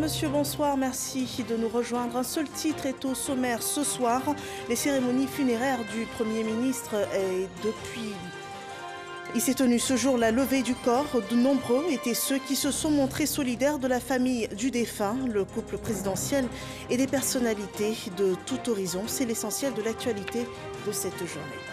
monsieur, bonsoir, merci de nous rejoindre. Un seul titre est au sommaire ce soir. Les cérémonies funéraires du Premier ministre Il s'est tenu ce jour la levée du corps. De nombreux étaient ceux qui se sont montrés solidaires de la famille du défunt, le couple présidentiel et des personnalités de tout horizon. C'est l'essentiel de l'actualité de cette journée.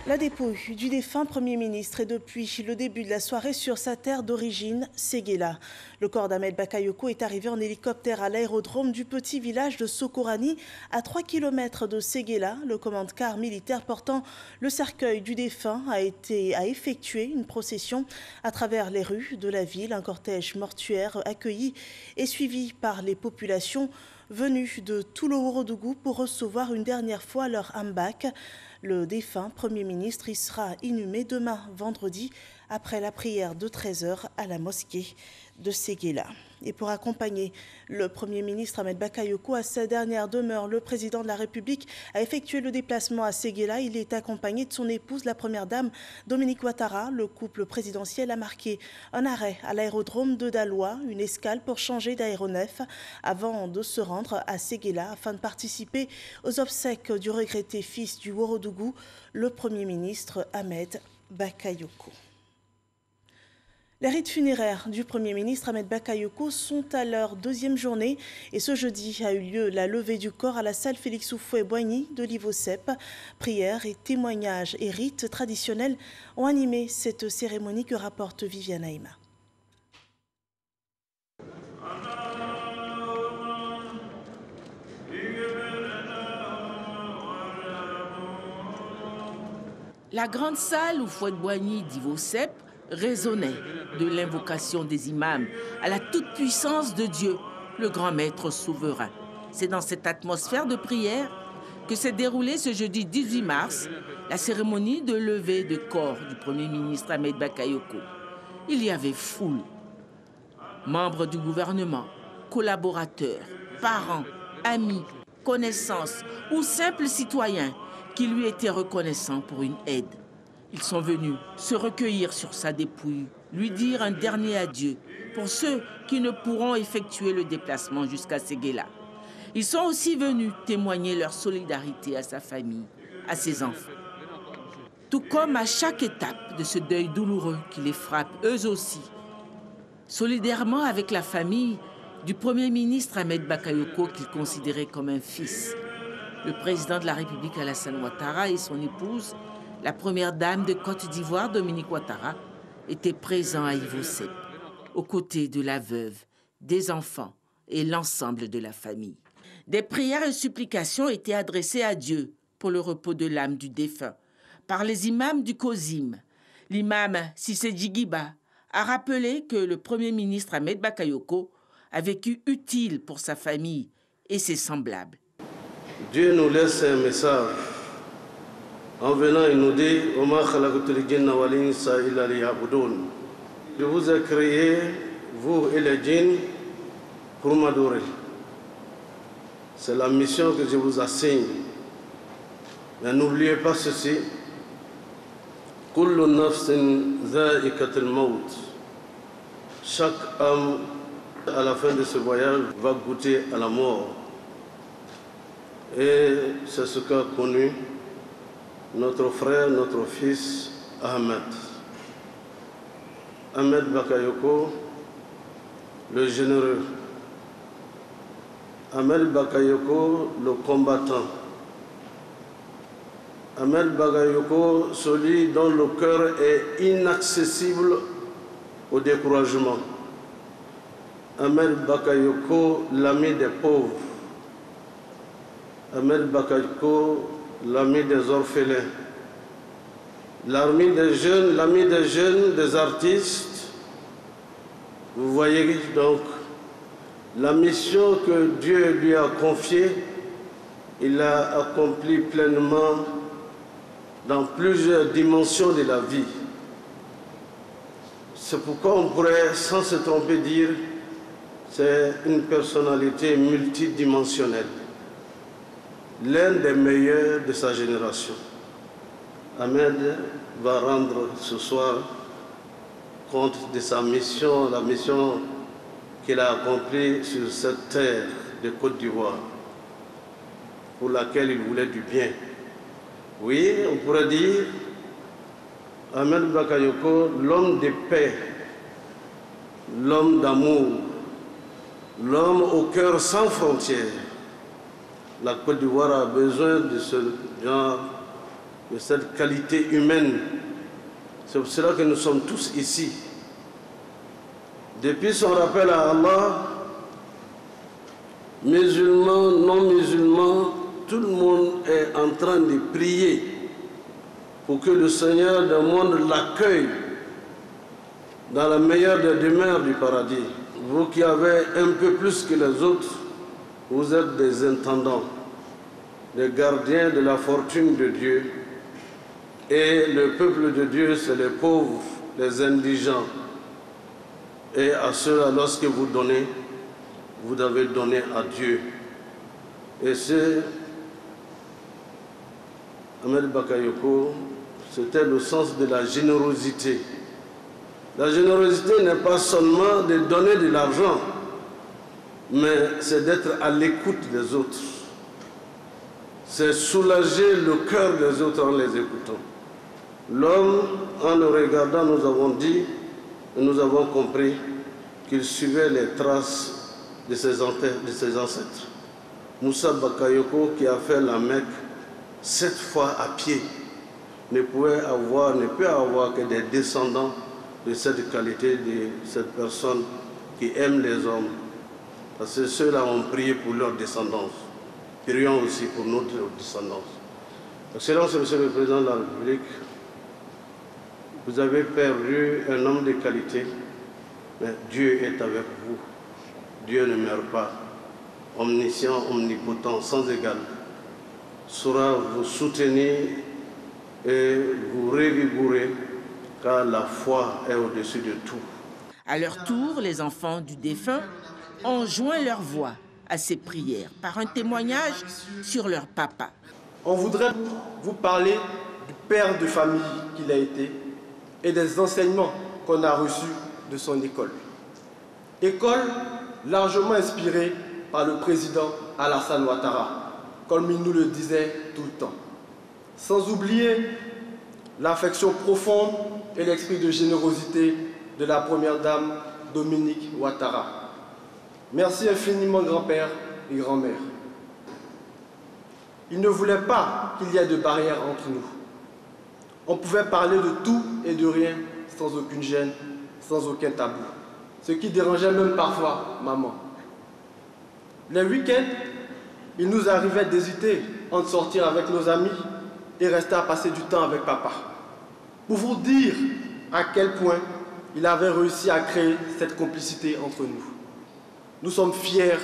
La dépouille du défunt Premier ministre est depuis le début de la soirée sur sa terre d'origine, Séguéla. Le corps d'Ahmed Bakayoko est arrivé en hélicoptère à l'aérodrome du petit village de Sokorani, à 3 km de Séguéla. Le commande-car militaire portant le cercueil du défunt a effectué une procession à travers les rues de la ville. Un cortège mortuaire accueilli et suivi par les populations venues de tout le Ourodougou pour recevoir une dernière fois leur ambak. Le défunt Premier ministre y sera inhumé demain vendredi après la prière de 13 h à la mosquée de Séguéla. Et pour accompagner le Premier ministre Ahmed Bakayoko à sa dernière demeure, le président de la République a effectué le déplacement à Séguéla. Il est accompagné de son épouse, la première dame Dominique Ouattara. Le couple présidentiel a marqué un arrêt à l'aérodrome de Daloa, une escale pour changer d'aéronef avant de se rendre à Séguéla afin de participer aux obsèques du regretté fils du Ourodougou, le Premier ministre Ahmed Bakayoko. Les rites funéraires du Premier ministre Ahmed Bakayoko sont à leur deuxième journée et ce jeudi a eu lieu la levée du corps à la salle Félix Houphouët-Boigny de l'Ivocep. Prières et témoignages et rites traditionnels ont animé cette cérémonie que rapporte Viviane Aïma. La grande salle Houphouët-Boigny d'Ivocep résonnait de l'invocation des imams à la toute-puissance de Dieu, le grand maître souverain. C'est dans cette atmosphère de prière que s'est déroulée ce jeudi 18 mars la cérémonie de levée de corps du Premier ministre Ahmed Bakayoko. Il y avait foule. Membres du gouvernement, collaborateurs, parents, amis, connaissances ou simples citoyens qui lui étaient reconnaissants pour une aide. Ils sont venus se recueillir sur sa dépouille, lui dire un dernier adieu pour ceux qui ne pourront effectuer le déplacement jusqu'à Séguéla. Ils sont aussi venus témoigner leur solidarité à sa famille, à ses enfants. Tout comme à chaque étape de ce deuil douloureux qui les frappe eux aussi. Solidairement avec la famille du Premier ministre Ahmed Bakayoko qu'il considérait comme un fils. Le président de la République Alassane Ouattara et son épouse, la première dame de Côte d'Ivoire, Dominique Ouattara, était présent à Ivocep, aux côtés de la veuve, des enfants et l'ensemble de la famille. Des prières et supplications étaient adressées à Dieu pour le repos de l'âme du défunt par les imams du COSIM. L'imam Cissé Djigiba a rappelé que le Premier ministre Ahmed Bakayoko a vécu utile pour sa famille et ses semblables. Dieu nous laisse un message. En venant, il nous dit « Je vous ai créé, vous et les djinns, pour m'adorer. C'est la mission que je vous assigne. Mais n'oubliez pas ceci. Kullu nafsin za'iqatul maut. Chaque âme, à la fin de ce voyage, va goûter à la mort. Et c'est ce qu'a connu notre frère, notre fils, Ahmed. Ahmed Bakayoko, le généreux. Ahmed Bakayoko, le combattant. Ahmed Bakayoko, celui dont le cœur est inaccessible au découragement. Ahmed Bakayoko, l'ami des pauvres. Ahmed Bakayoko, l'ami des orphelins, l'ami des jeunes, des artistes. Vous voyez donc la mission que Dieu lui a confiée, il l'a accomplie pleinement dans plusieurs dimensions de la vie. C'est pourquoi on pourrait sans se tromper dire c'est une personnalité multidimensionnelle. L'un des meilleurs de sa génération. Ahmed va rendre ce soir compte de sa mission, la mission qu'il a accompli sur cette terre de Côte d'Ivoire, pour laquelle il voulait du bien. Oui, on pourrait dire Ahmed Bakayoko, l'homme de paix, l'homme d'amour, l'homme au cœur sans frontières. La Côte d'Ivoire a besoin de ce genre, de cette qualité humaine. C'est pour cela que nous sommes tous ici. Depuis son rappel à Allah, musulmans, non-musulmans, tout le monde est en train de prier pour que le Seigneur du monde l'accueille dans la meilleure des demeures du paradis. Vous qui avez un peu plus que les autres, vous êtes des intendants, des gardiens de la fortune de Dieu. Et le peuple de Dieu, c'est les pauvres, les indigents. Et à ceux-là, lorsque vous donnez, vous devez donner à Dieu. Et c'est Ahmed Bakayoko, c'était le sens de la générosité. La générosité n'est pas seulement de donner de l'argent, mais c'est d'être à l'écoute des autres. C'est soulager le cœur des autres en les écoutant. L'homme, en le regardant, nous avons dit, et nous avons compris qu'il suivait les traces de ses ancêtres. Moussa Bakayoko, qui a fait la Mecque 7 fois à pied, ne peut avoir que des descendants de cette qualité, de cette personne qui aime les hommes. Parce que ceux-là ont prié pour leur descendance. Prions aussi pour notre descendance. Excellence, Monsieur le Président de la République, vous avez perdu un homme de qualité, mais Dieu est avec vous. Dieu ne meurt pas. Omniscient, omnipotent, sans égal, saura vous soutenir et vous revigorer, car la foi est au-dessus de tout. À leur tour, les enfants du défunt ont joint leur voix à ces prières par un témoignage sur leur papa. On voudrait vous parler du père de famille qu'il a été et des enseignements qu'on a reçus de son école. École largement inspirée par le président Alassane Ouattara, comme il nous le disait tout le temps. Sans oublier l'affection profonde et l'esprit de générosité de la première dame Dominique Ouattara. Merci infiniment grand-père et grand-mère. Il ne voulait pas qu'il y ait de barrière entre nous. On pouvait parler de tout et de rien sans aucune gêne, sans aucun tabou. Ce qui dérangeait même parfois maman. Les week-ends, il nous arrivait d'hésiter entre sortir avec nos amis et rester à passer du temps avec papa. Pour vous dire à quel point il avait réussi à créer cette complicité entre nous. Nous sommes fiers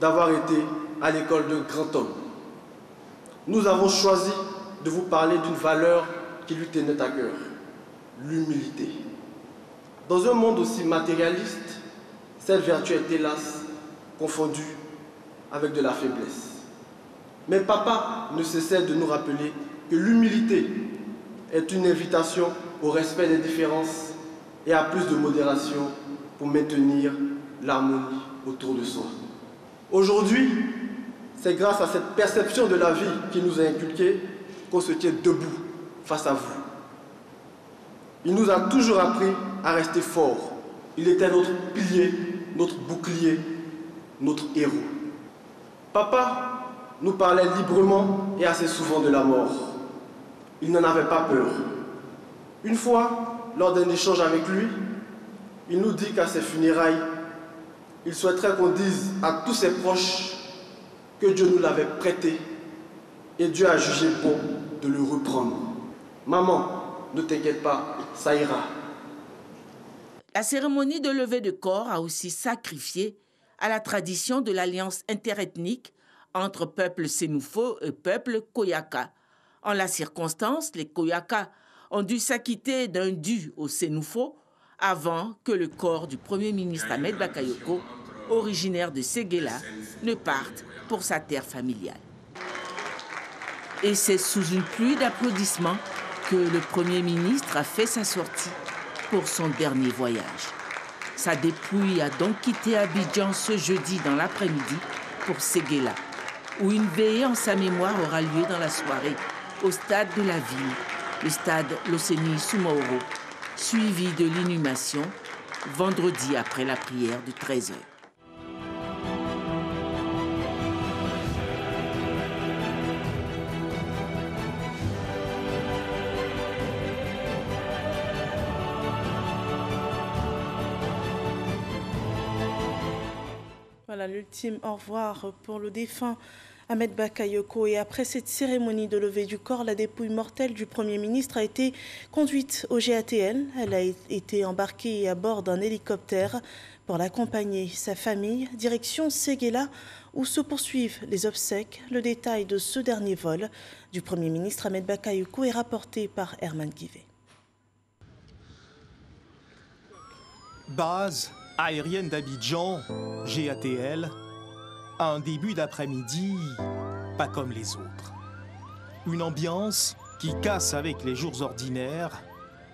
d'avoir été à l'école de grand homme. Nous avons choisi de vous parler d'une valeur qui lui tenait à cœur, l'humilité. Dans un monde aussi matérialiste, cette vertu est hélas confondue avec de la faiblesse. Mais papa ne cessait de nous rappeler que l'humilité est une invitation au respect des différences et à plus de modération pour maintenir l'harmonie autour de soi. Aujourd'hui, c'est grâce à cette perception de la vie qu'il nous a inculquée qu'on se tient debout face à vous. Il nous a toujours appris à rester forts. Il était notre pilier, notre bouclier, notre héros. Papa nous parlait librement et assez souvent de la mort. Il n'en avait pas peur. Une fois, lors d'un échange avec lui, il nous dit qu'à ses funérailles, il souhaiterait qu'on dise à tous ses proches que Dieu nous l'avait prêté et Dieu a jugé bon de le reprendre. Maman, ne t'inquiète pas, ça ira. La cérémonie de levée de corps a aussi sacrifié à la tradition de l'alliance interethnique entre peuple Sénoufo et peuple Koyaka. En la circonstance, les Koyaka ont dû s'acquitter d'un dû aux Sénoufo avant que le corps du Premier ministre Ahmed Bakayoko, originaire de Séguéla, ne parte pour sa terre familiale. Et c'est sous une pluie d'applaudissements que le Premier ministre a fait sa sortie pour son dernier voyage. Sa dépouille a donc quitté Abidjan ce jeudi dans l'après-midi pour Séguéla, où une veillée en sa mémoire aura lieu dans la soirée au stade de la ville, le stade Loseni Soumaoro, suivi de l'inhumation vendredi après la prière de 13h. Voilà l'ultime au revoir pour le défunt Ahmed Bakayoko. Et après cette cérémonie de levée du corps, la dépouille mortelle du Premier ministre a été conduite au GATL. Elle a été embarquée à bord d'un hélicoptère pour l'accompagner, sa famille, direction Séguéla, où se poursuivent les obsèques. Le détail de ce dernier vol du Premier ministre Ahmed Bakayoko est rapporté par Herman Guivet. Base aérienne d'Abidjan, GATL, un début d'après-midi pas comme les autres. Une ambiance qui casse avec les jours ordinaires.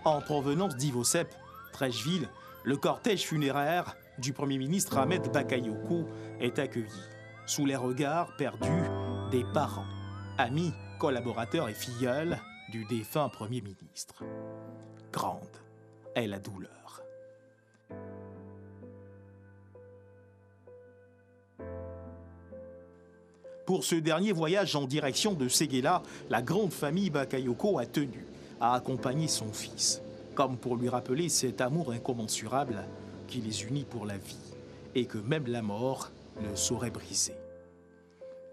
En provenance d'Ivosep, Trècheville, le cortège funéraire du Premier ministre Ahmed Bakayoko est accueilli sous les regards perdus des parents, amis, collaborateurs et filleuls du défunt Premier ministre. Grande est la douleur. Pour ce dernier voyage en direction de Séguéla, la grande famille Bakayoko a tenu à accompagner son fils, comme pour lui rappeler cet amour incommensurable qui les unit pour la vie et que même la mort ne saurait briser.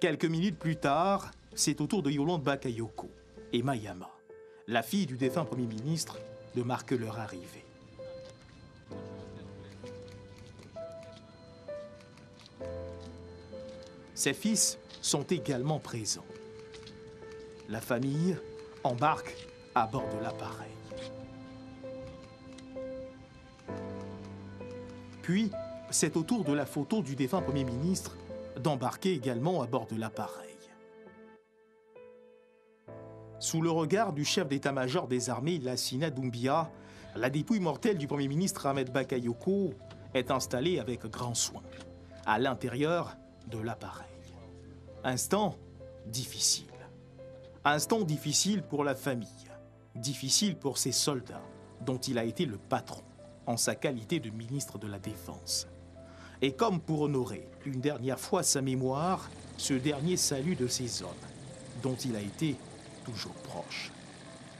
Quelques minutes plus tard, c'est au tour de Yolande Bakayoko et Mayama, la fille du défunt Premier ministre, de marquer leur arrivée. Ses fils sont également présents. La famille embarque à bord de l'appareil. Puis, c'est au tour de la photo du défunt Premier ministre d'embarquer également à bord de l'appareil. Sous le regard du chef d'état-major des armées, Lassina Doumbia, la dépouille mortelle du Premier ministre Ahmed Bakayoko est installée avec grand soin à l'intérieur de l'appareil. Instant difficile. Instant difficile pour la famille, difficile pour ses soldats, dont il a été le patron en sa qualité de ministre de la Défense. Et comme pour honorer une dernière fois sa mémoire, ce dernier salut de ces hommes, dont il a été toujours proche.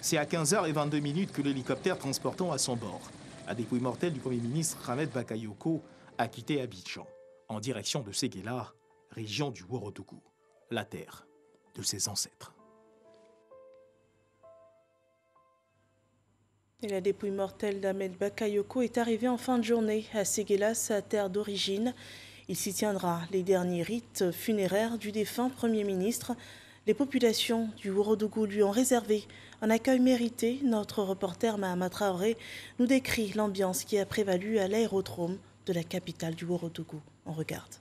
C'est à 15h22 que l'hélicoptère transportant à son bord la dépouille mortelle du Premier ministre Ahmed Bakayoko a quitté Abidjan, en direction de Séguéla, région du Ourodougou, la terre de ses ancêtres. Et la dépouille mortelle d'Ahmed Bakayoko est arrivée en fin de journée à Séguéla, sa terre d'origine. Il s'y tiendra les derniers rites funéraires du défunt Premier ministre. Les populations du Ourodougou lui ont réservé un accueil mérité. Notre reporter Mahama Traoré nous décrit l'ambiance qui a prévalu à l'aérodrome de la capitale du Ourodougou. On regarde.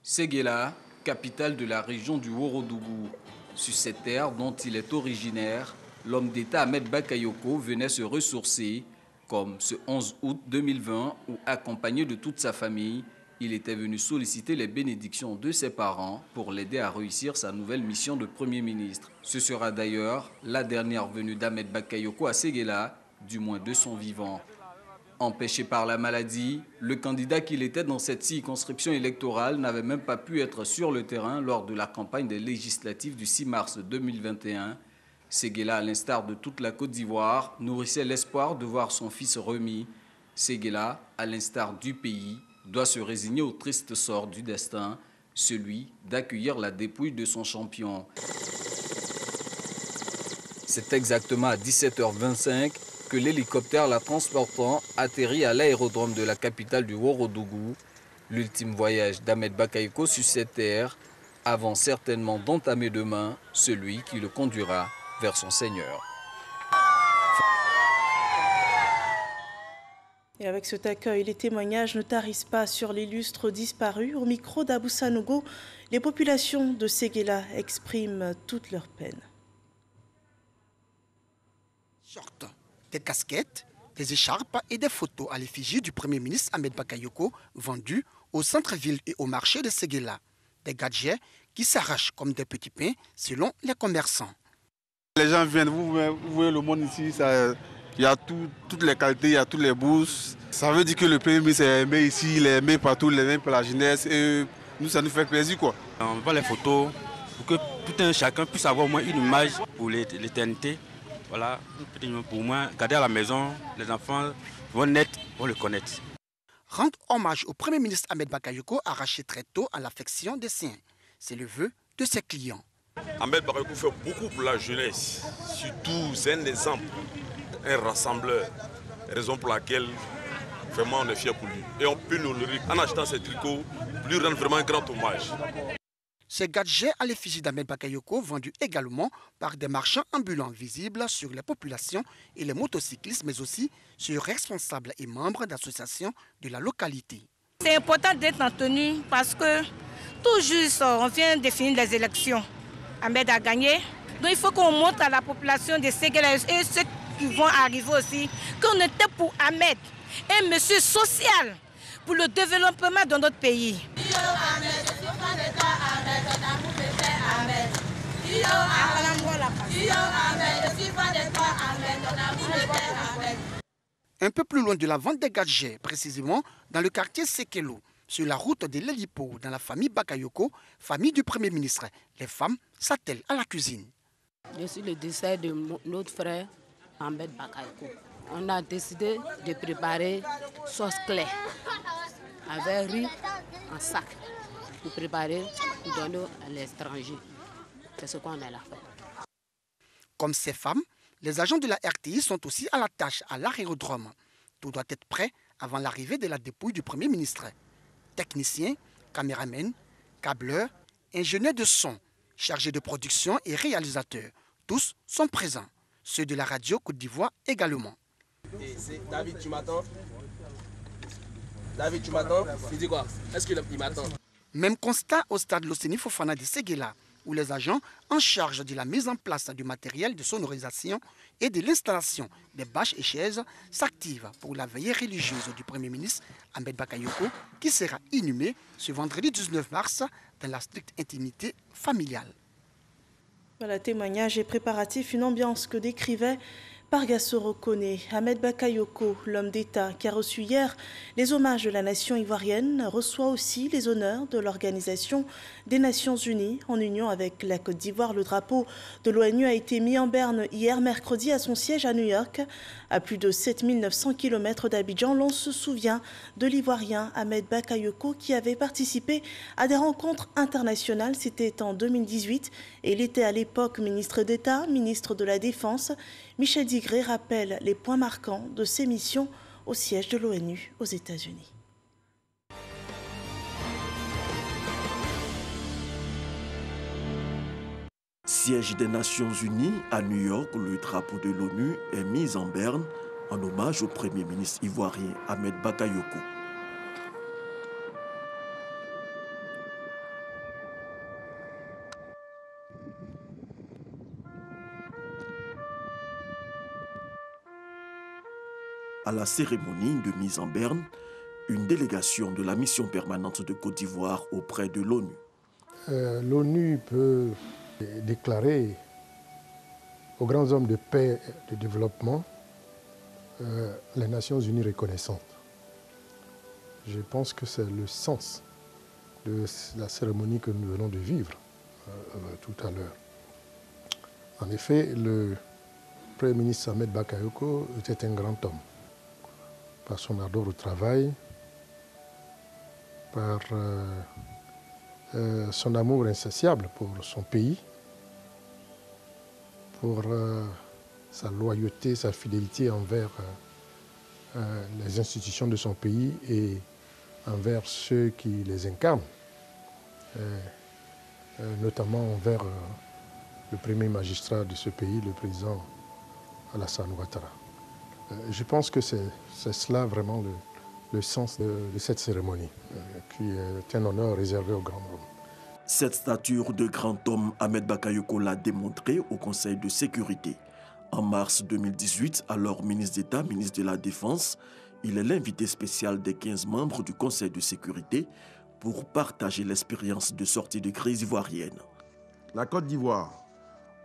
Séguéla, capitale de la région du Ourodougou. Sur cette terre dont il est originaire, l'homme d'État Ahmed Bakayoko venait se ressourcer, comme ce 11 août 2020 où, accompagné de toute sa famille, il était venu solliciter les bénédictions de ses parents pour l'aider à réussir sa nouvelle mission de Premier ministre. Ce sera d'ailleurs la dernière venue d'Ahmed Bakayoko à Séguéla, du moins de son vivant. Empêché par la maladie, le candidat qu'il était dans cette circonscription électorale n'avait même pas pu être sur le terrain lors de la campagne des législatives du 6 mars 2021. Séguéla, à l'instar de toute la Côte d'Ivoire, nourrissait l'espoir de voir son fils remis. Séguéla, à l'instar du pays, doit se résigner au triste sort du destin, celui d'accueillir la dépouille de son champion. C'est exactement à 17h25 que l'hélicoptère la transportant atterrit à l'aérodrome de la capitale du Ourodougou. L'ultime voyage d'Ahmed Bakayoko sur cette terre, avant certainement d'entamer demain celui qui le conduira vers son Seigneur. Et avec cet accueil, les témoignages ne tarissent pas sur l'illustre disparu. Au micro d'Abou Sanogo, les populations de Séguéla expriment toute leur peine. Short, des casquettes, des écharpes et des photos à l'effigie du Premier ministre Ahmed Bakayoko vendus au centre-ville et au marché de Séguéla. Des gadgets qui s'arrachent comme des petits pains selon les commerçants. Les gens viennent, vous voyez le monde ici, il y a toutes les qualités, il y a toutes les bourses. Ça veut dire que le Premier ministre est aimé ici, il est aimé partout, il est aimé par la jeunesse et nous, ça nous fait plaisir, quoi. On voit les photos pour que tout un chacun puisse avoir au moins une image pour l'éternité. Voilà, pour moi, garder à la maison, les enfants vont naître, vont le connaître. Rendre hommage au Premier ministre Ahmed Bakayoko arraché très tôt à l'affection des siens. C'est le vœu de ses clients. Ahmed Bakayoko fait beaucoup pour la jeunesse. Surtout, c'est un exemple, un rassembleur. Raison pour laquelle vraiment on est fiers pour lui. Et on peut l'honorer en achetant ses tricots, pour lui rendre vraiment un grand hommage. Ces gadgets à l'effigie d'Ahmed Bakayoko vendus également par des marchands ambulants visibles sur les populations et les motocyclistes, mais aussi sur responsables et membres d'associations de la localité. C'est important d'être en tenue parce que tout juste on vient de finir les élections. Ahmed a gagné. Donc il faut qu'on montre à la population de Séguéla et ceux qui vont arriver aussi qu'on était pour Ahmed, un monsieur social pour le développement de notre pays. Un peu plus loin de la vente des gadgets, précisément dans le quartier Sekelo, sur la route de l'Elipo, dans la famille Bakayoko, famille du Premier ministre, les femmes s'attellent à la cuisine. Je suis le décès de notre frère Ahmed Bakayoko. On a décidé de préparer sauce claire avec riz en sac pour préparer, pour donner à l'étranger. C'est ce qu'on a là fait. Comme ces femmes, les agents de la RTI sont aussi à la tâche à l'aérodrome. Tout doit être prêt avant l'arrivée de la dépouille du Premier ministre. Techniciens, caméramens, câbleurs, ingénieurs de son, chargés de production et réalisateurs, tous sont présents. Ceux de la radio Côte d'Ivoire également. David, tu m'attends? David, tu m'attends? Il dit quoi? Est-ce qu'il m'attend? Même constat au stade Losséni Fofana de Séguéla, où les agents en charge de la mise en place du matériel de sonorisation et de l'installation des bâches et chaises s'activent pour la veillée religieuse du Premier ministre Ahmed Bakayoko, qui sera inhumé ce vendredi 19 mars dans la stricte intimité familiale. Voilà, témoignage et préparatif, une ambiance que décrivait Pargassoro Kone. Ahmed Bakayoko, l'homme d'État qui a reçu hier les hommages de la nation ivoirienne, reçoit aussi les honneurs de l'Organisation des Nations Unies. En union avec la Côte d'Ivoire, le drapeau de l'ONU a été mis en berne hier mercredi à son siège à New York. À plus de 7900 km d'Abidjan, l'on se souvient de l'Ivoirien Ahmed Bakayoko qui avait participé à des rencontres internationales. C'était en 2018 et il était à l'époque ministre d'État, ministre de la Défense. Michel Digré rappelle les points marquants de ses missions au siège de l'ONU aux États-Unis. Siège des Nations Unies à New York, le drapeau de l'ONU est mis en berne en hommage au Premier ministre ivoirien Ahmed Bakayoko. À la cérémonie de mise en berne, une délégation de la mission permanente de Côte d'Ivoire auprès de l'ONU. L'ONU peut déclarer aux grands hommes de paix et de développement les Nations Unies reconnaissantes. Je pense que c'est le sens de la cérémonie que nous venons de vivre tout à l'heure. En effet, le Premier ministre Ahmed Bakayoko était un grand homme. Par son ardeur au travail, par son amour insatiable pour son pays, pour sa loyauté, sa fidélité envers les institutions de son pays et envers ceux qui les incarnent, notamment envers le premier magistrat de ce pays, le président Alassane Ouattara. Je pense que c'est cela vraiment le sens de cette cérémonie, qui est un honneur réservé aux grands hommes. Cette stature de grand homme, Ahmed Bakayoko l'a démontré au Conseil de sécurité. En mars 2018, alors ministre d'État, ministre de la Défense, il est l'invité spécial des 15 membres du Conseil de sécurité pour partager l'expérience de sortie de crise ivoirienne. La Côte d'Ivoire,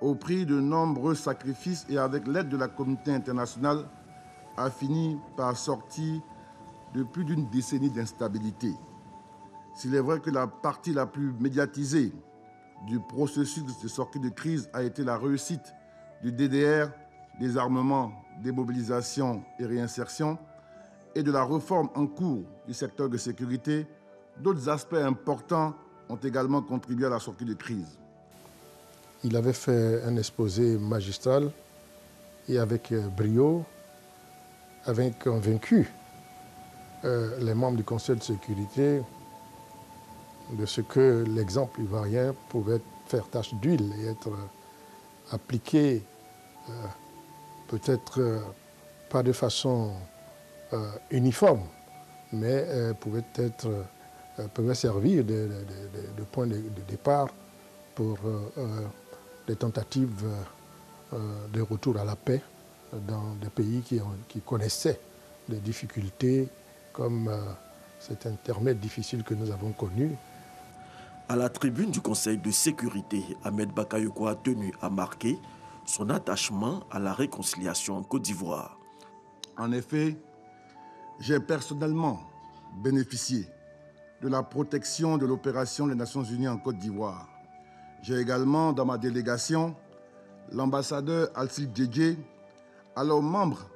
au prix de nombreux sacrifices et avec l'aide de la communauté internationale, a fini par sortir de plus d'une décennie d'instabilité. S'il est vrai que la partie la plus médiatisée du processus de sortie de crise a été la réussite du DDR, désarmement, démobilisation et réinsertion, et de la réforme en cours du secteur de sécurité, d'autres aspects importants ont également contribué à la sortie de crise. Il avait fait un exposé magistral et avec brio, avait convaincu les membres du Conseil de sécurité de ce que l'exemple ivoirien pouvait faire tache d'huile et être appliqué peut-être pas de façon uniforme, mais pouvait servir de point de départ pour des tentatives de retour à la paix dans des pays qui connaissaient des difficultés comme cet intermède difficile que nous avons connu. À la tribune du Conseil de sécurité, Ahmed Bakayoko a tenu à marquer son attachement à la réconciliation en Côte d'Ivoire. En effet, j'ai personnellement bénéficié de la protection de l'opération des Nations Unies en Côte d'Ivoire. J'ai également dans ma délégation l'ambassadeur Alcide Djedje, alors membre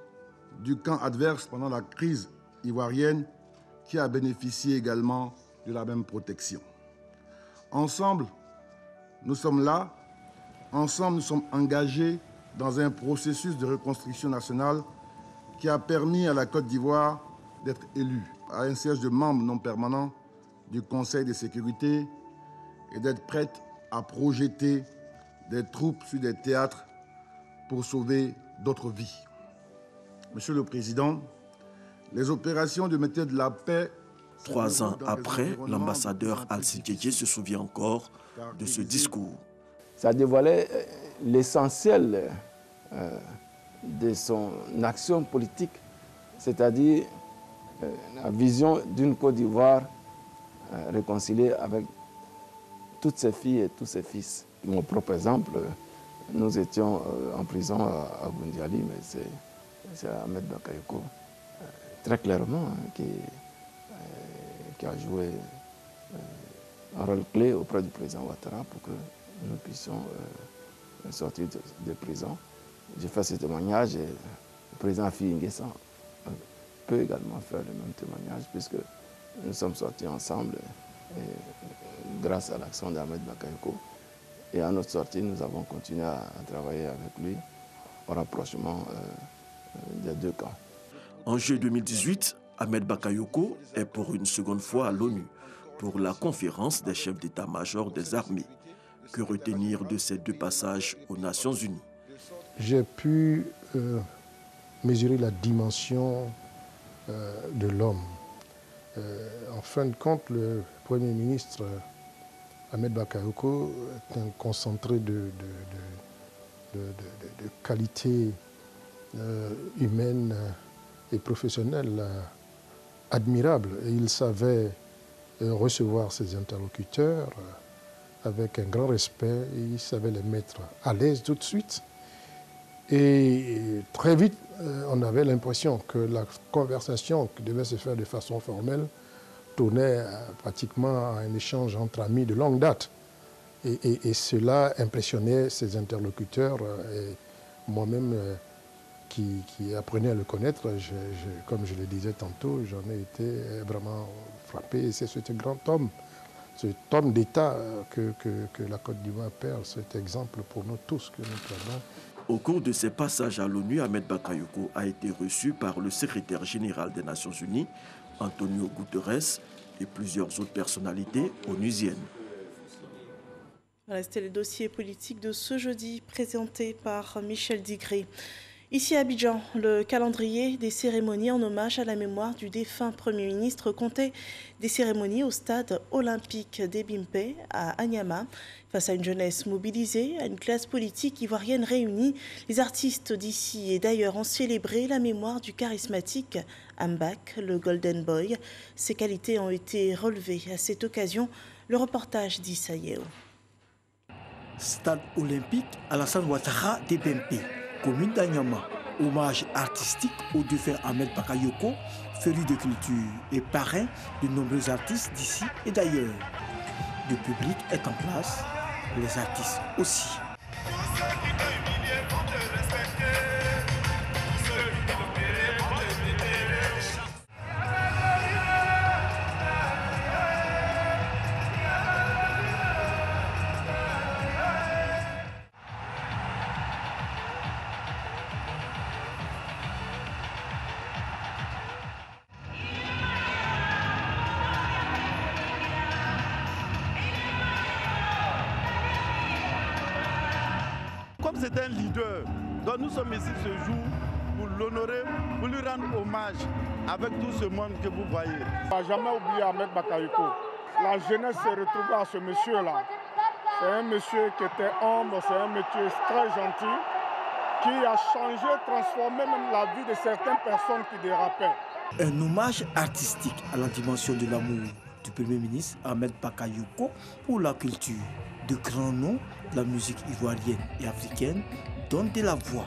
du camp adverse pendant la crise ivoirienne, qui a bénéficié également de la même protection. Ensemble, nous sommes là, ensemble nous sommes engagés dans un processus de reconstruction nationale qui a permis à la Côte d'Ivoire d'être élue à un siège de membres non permanents du Conseil de sécurité et d'être prête à projeter des troupes sur des théâtres pour sauver d'autres vies. Monsieur le Président, les opérations de maintien de la paix... 3 ans après, l'ambassadeur Alcide Djedje se souvient encore de ce discours. Ça dévoilait l'essentiel de son action politique, c'est-à-dire la vision d'une Côte d'Ivoire réconciliée avec toutes ses filles et tous ses fils. Mon propre exemple, nous étions en prison à Bundiali, mais c'est Ahmed Bakayoko, très clairement, qui a joué un rôle clé auprès du président Ouattara pour que nous puissions sortir de prison. J'ai fait ce témoignage et le président Faye N'Guessan peut également faire le même témoignage puisque nous sommes sortis ensemble grâce à l'action d'Ahmed Bakayoko. Et à notre sortie, nous avons continué à travailler avec lui au rapprochement des deux camps. En juillet 2018, Ahmed Bakayoko est pour une seconde fois à l'ONU pour la conférence des chefs d'état-major des armées. Que retenir de ces 2 passages aux Nations Unies? J'ai pu mesurer la dimension de l'homme. En fin de compte, le Premier ministre Ahmed Bakayoko est un concentré de qualités humaines et professionnelles admirables. Et il savait recevoir ses interlocuteurs avec un grand respect, et il savait les mettre à l'aise tout de suite. Et très vite, on avait l'impression que la conversation qui devait se faire de façon formelle tournait pratiquement à un échange entre amis de longue date. Et cela impressionnait ses interlocuteurs. Et moi-même, qui apprenais à le connaître, comme je le disais tantôt, j'en ai été vraiment frappé. C'est ce grand homme, cet homme d'État que la Côte d'Ivoire perd, cet exemple pour nous tous que nous perdons. Au cours de ses passages à l'ONU, Ahmed Bakayoko a été reçu par le secrétaire général des Nations Unies, Antonio Guterres, et plusieurs autres personnalités onusiennes. Voilà, c'était le dossier politique de ce jeudi présenté par Michel Digré. Ici à Abidjan, le calendrier des cérémonies en hommage à la mémoire du défunt Premier ministre comptait des cérémonies au stade olympique d'Ebimpe à Anyama. Face à une jeunesse mobilisée, à une classe politique ivoirienne réunie, les artistes d'ici et d'ailleurs ont célébré la mémoire du charismatique Ambak, le Golden Boy. Ses qualités ont été relevées à cette occasion. Le reportage d'Issa Yeo. Stade olympique Alassane Ouattara d'Ebimpe. Commune d'Anyama, hommage artistique au défunt Ahmed Bakayoko, féru de culture et parrain de nombreux artistes d'ici et d'ailleurs. Le public est en place, les artistes aussi. Comme c'est un leader, donc nous sommes ici ce jour pour l'honorer, pour lui rendre hommage avec tout ce monde que vous voyez. On ne va jamais oublier Ahmed Bakayoko. La jeunesse s'est retrouvée à ce monsieur-là. C'est un monsieur qui était humble, c'est un monsieur très gentil, qui a changé, transformé même la vie de certaines personnes qui dérapaient. Un hommage artistique à la dimension de l'amour du Premier ministre Ahmed Bakayoko pour la culture. De grands noms de la musique ivoirienne et africaine donnent de la voix.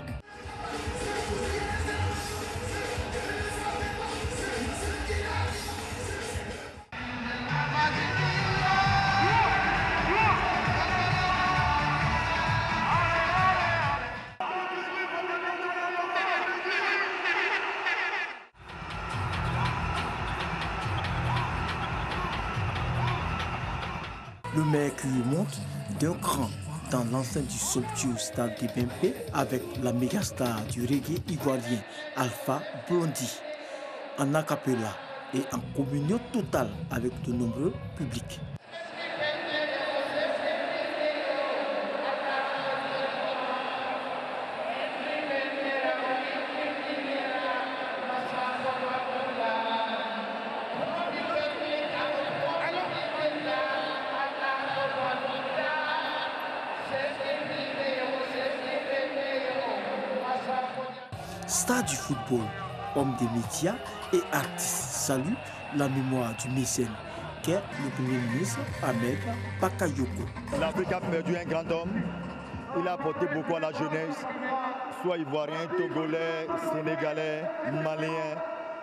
Le mercure monte d'un cran dans l'enceinte du somptueux stade d'Ebimpe avec la mégastar du reggae ivoirien Alpha Blondy, en a cappella et en communion totale avec de nombreux publics. Star du football, homme des médias et artiste salue la mémoire du mécène qu'est le Premier ministre Ahmed Bakayoko. L'Afrique a perdu un grand homme. Il a apporté beaucoup à la jeunesse, soit ivoirien, togolais, sénégalais, malien.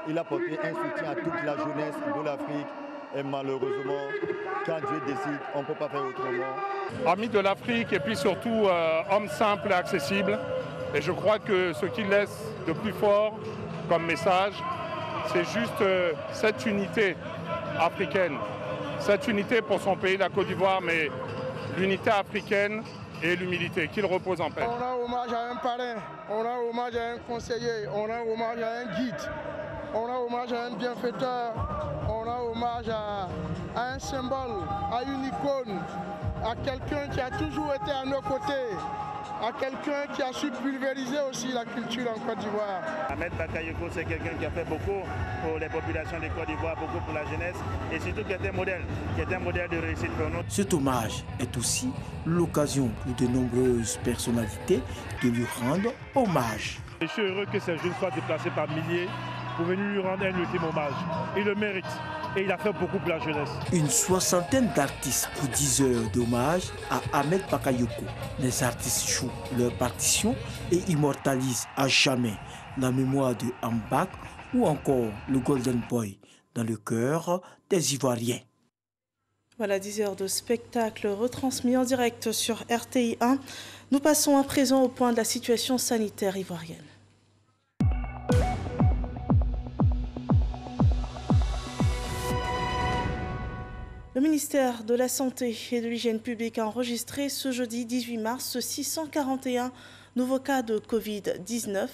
Il a apporté un soutien à toute la jeunesse de l'Afrique. Et malheureusement, quand Dieu décide, on ne peut pas faire autrement. Ami de l'Afrique et puis surtout homme simple et accessible. Et je crois que ce qu'il laisse de plus fort comme message, c'est juste cette unité africaine. Cette unité pour son pays, la Côte d'Ivoire, mais l'unité africaine et l'humilité, qu'il repose en paix. On a hommage à un parrain, on a hommage à un conseiller, on a hommage à un guide, on a hommage à un bienfaiteur, on a hommage à un symbole, à une icône, à quelqu'un qui a toujours été à nos côtés, à quelqu'un qui a su pulvériser aussi la culture en Côte d'Ivoire. Ahmed Bakayoko, c'est quelqu'un qui a fait beaucoup pour les populations de Côte d'Ivoire, beaucoup pour la jeunesse et surtout qui est un modèle de réussite pour nous. Cet hommage est aussi l'occasion pour de nombreuses personnalités de lui rendre hommage. Je suis heureux que ces jeunes soient déplacés par milliers pour venir lui rendre un ultime hommage. Il le mérite. Et il a fait beaucoup pour la jeunesse. Une soixantaine d'artistes pour 10 heures d'hommage à Ahmed Bakayoko. Les artistes jouent leur partition et immortalisent à jamais la mémoire de Ambak ou encore le Golden Boy dans le cœur des Ivoiriens. Voilà 10 heures de spectacle retransmis en direct sur RTI 1. Nous passons à présent au point de la situation sanitaire ivoirienne. Le ministère de la Santé et de l'Hygiène publique a enregistré ce jeudi 18 mars 641 nouveaux cas de Covid-19,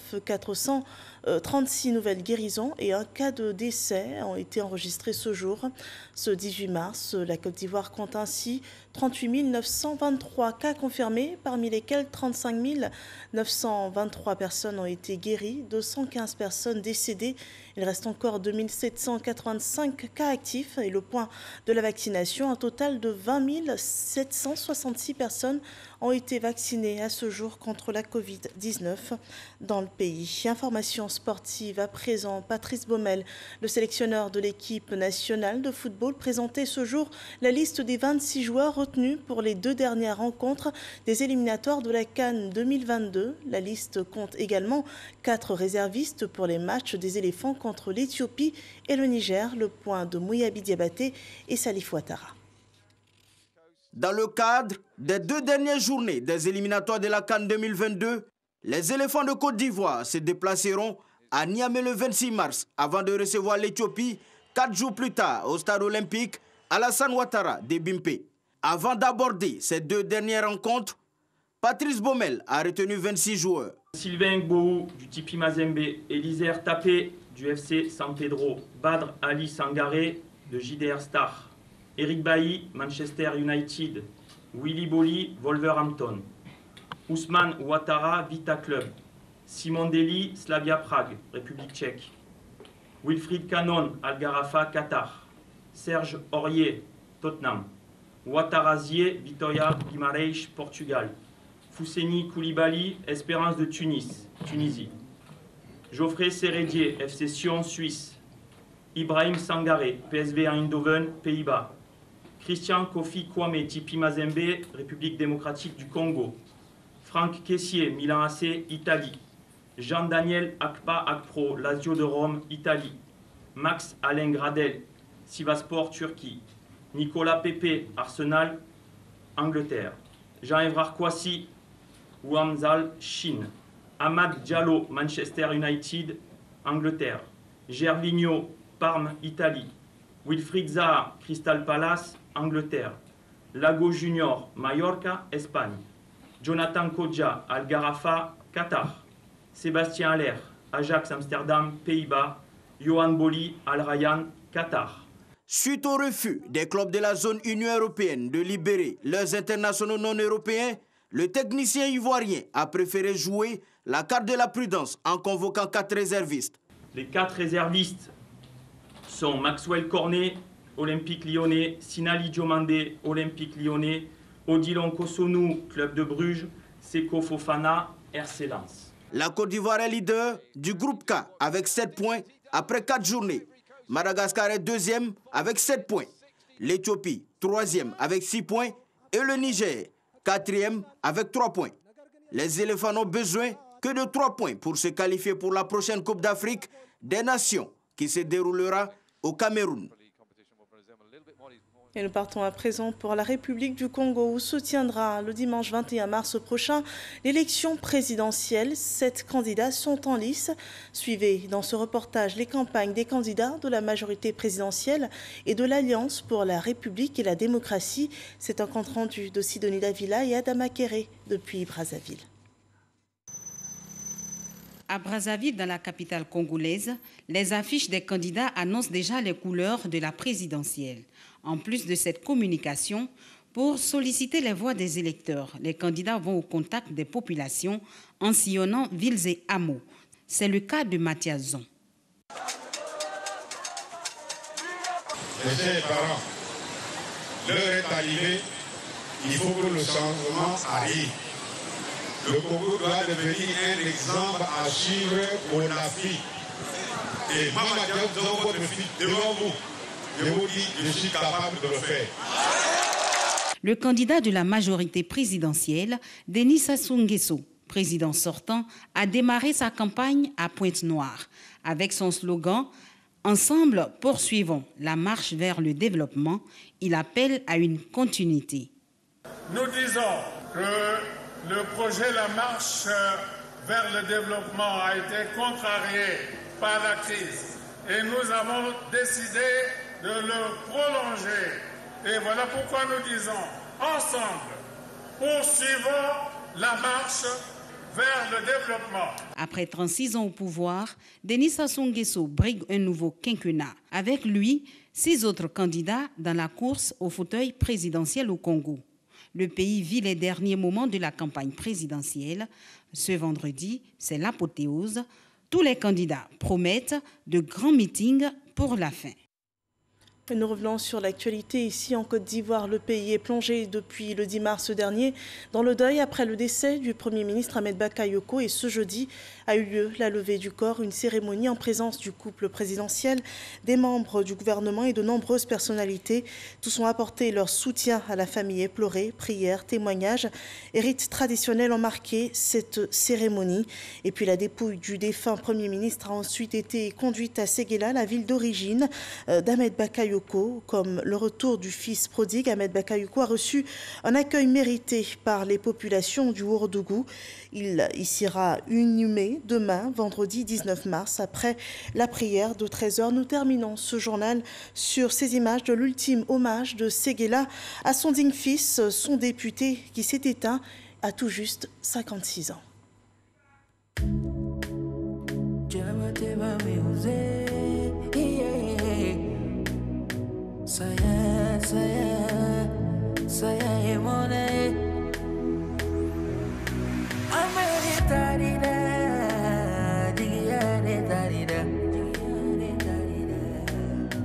36 nouvelles guérisons et un cas de décès ont été enregistrés ce jour. Ce 18 mars, la Côte d'Ivoire compte ainsi 38 923 cas confirmés, parmi lesquels 35 923 personnes ont été guéries, 215 personnes décédées. Il reste encore 2785 cas actifs et le point de la vaccination, un total de 20 766 personnes ont été vaccinées à ce jour contre la Covid-19 dans le pays. Information sportive à présent, Patrice Baumel, le sélectionneur de l'équipe nationale de football, présentait ce jour la liste des 26 joueurs retenus pour les 2 dernières rencontres des éliminatoires de la CAN 2022. La liste compte également 4 réservistes pour les matchs des éléphants contre l'Éthiopie et le Niger, le point de Mouyabi Diabaté et Salif Ouattara. Dans le cadre des 2 dernières journées des éliminatoires de la CAN 2022, les éléphants de Côte d'Ivoire se déplaceront à Niamey le 26 mars avant de recevoir l'Éthiopie 4 jours plus tard au stade olympique Alassane Ouattara de Bimpe. Avant d'aborder ces 2 dernières rencontres, Patrice Baumel a retenu 26 joueurs. Sylvain Gbou du Tipi Mazembe, Élisère Tapé du FC San Pedro, Badr Ali Sangaré de JDR Star, Eric Bailly, Manchester United, Willy Boli, Wolverhampton, Ousmane Ouattara, Vita Club, Simon Deli, Slavia Prague, République tchèque, Wilfried Canon, Al-Gharafa, Qatar, Serge Aurier, Tottenham, Ouattarazier, Vitoria Guimarães, Portugal, Fousseni Koulibaly, Espérance de Tunis, Tunisie, Geoffrey Seredier, FC Sion, Suisse, Ibrahim Sangaré, PSV Eindhoven, Pays-Bas, Christian Kofi Kwame, Tipi Mazembe, République démocratique du Congo, Franck Kessier, Milan AC, Italie, Jean-Daniel Akpa Akpro, Lazio de Rome, Italie, Max Alain Gradel, Sivasspor, Turquie, Nicolas Pepe, Arsenal, Angleterre, Jean-Évrard Kouassi, Ouamzal, Chine, Ahmad Diallo, Manchester United, Angleterre, Gervinho, Parme, Italie, Wilfried Zaha, Crystal Palace, Angleterre, Lago Junior, Mallorca, Espagne, Jonathan Kodja, Al Gharafa, Qatar, Sébastien Haller, Ajax Amsterdam, Pays-Bas, Johan Boli, Al Rayyan, Qatar. Suite au refus des clubs de la zone Union européenne de libérer leurs internationaux non européens, le technicien ivoirien a préféré jouer la carte de la prudence en convoquant 4 réservistes. Les 4 réservistes sont Maxwell Cornet, Olympique Lyonnais, Sinali Diomandé, Olympique Lyonnais, Odilon Kosonou, Club de Bruges, Seko Fofana, RC Lens. La Côte d'Ivoire est leader du groupe K avec 7 points après 4 journées. Madagascar est 2e avec 7 points. L'Éthiopie, 3e avec 6 points. Et le Niger, 4e avec 3 points. Les éléphants n'ont besoin que de 3 points pour se qualifier pour la prochaine Coupe d'Afrique des Nations qui se déroulera au Cameroun. Et nous partons à présent pour la République du Congo où se tiendra le dimanche 21 mars prochain l'élection présidentielle. 7 candidats sont en lice. Suivez dans ce reportage les campagnes des candidats de la majorité présidentielle et de l'Alliance pour la République et la démocratie. C'est un compte rendu de Sidonie Davila et Adama Kéré depuis Brazzaville. À Brazzaville, dans la capitale congolaise, les affiches des candidats annoncent déjà les couleurs de la présidentielle. En plus de cette communication, pour solliciter les voix des électeurs, les candidats vont au contact des populations en sillonnant villes et hameaux. C'est le cas de Mathias Zon. Mes chers parents, l'heure est arrivée, il faut que le changement arrive. Le Congo doit devenir un exemple à suivre pour l'Afrique. Et Maman Diop, votre fils, devant vous, je vous dis, je suis capable de le faire. Le candidat de la majorité présidentielle, Denis Sassou Nguesso, président sortant, a démarré sa campagne à Pointe-Noire avec son slogan « Ensemble, poursuivons la marche vers le développement ». Il appelle à une continuité. Nous disons que le projet La Marche vers le développement a été contrarié par la crise et nous avons décidé de le prolonger. Et voilà pourquoi nous disons ensemble, poursuivons la marche vers le développement. Après 36 ans au pouvoir, Denis Sassou Nguesso brigue un nouveau quinquennat. Avec lui, 6 autres candidats dans la course au fauteuil présidentiel au Congo. Le pays vit les derniers moments de la campagne présidentielle. Ce vendredi, c'est l'apothéose. Tous les candidats promettent de grands meetings pour la fin. Nous revenons sur l'actualité ici en Côte d'Ivoire. Le pays est plongé depuis le 10 mars dernier dans le deuil après le décès du Premier ministre Ahmed Bakayoko et ce jeudi a eu lieu la levée du corps, une cérémonie en présence du couple présidentiel, des membres du gouvernement et de nombreuses personnalités. Tous ont apporté leur soutien à la famille éplorée, prières, témoignages et rites traditionnels ont marqué cette cérémonie. Et puis la dépouille du défunt Premier ministre a ensuite été conduite à Séguéla, la ville d'origine d'Ahmed Bakayoko. Comme le retour du fils prodigue, Ahmed Bakayoko a reçu un accueil mérité par les populations du Ourodougou. Il y sera inhumé demain, vendredi 19 mars, après la prière de 13h. Nous terminons ce journal sur ces images de l'ultime hommage de Séguéla à son digne fils, son député qui s'est éteint à tout juste 56 ans. Saya money Ameritarida Digianitarida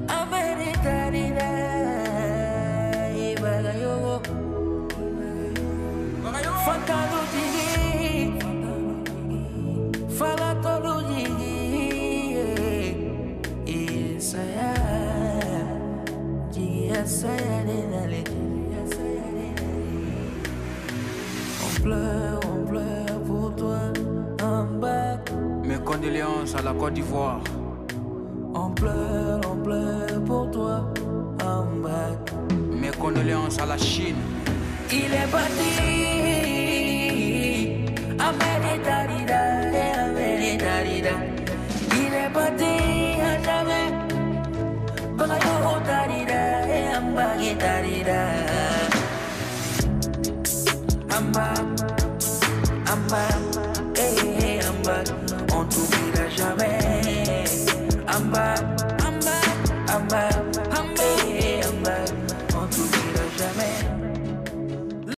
Ameritarida Ibagayogo Fantalo digi Falatolo digi Saya Digia saya denale On pleure pour toi en bas. Mes condoléances à la Côte d'Ivoire. On pleure pour toi en bas. Mes condoléances à la Chine. Il est parti. Ameritarida, Ameritarida. Il est parti à jamais. Bagayo tarida, Ambagitarida. Amba, amba, on t'oubliera jamais.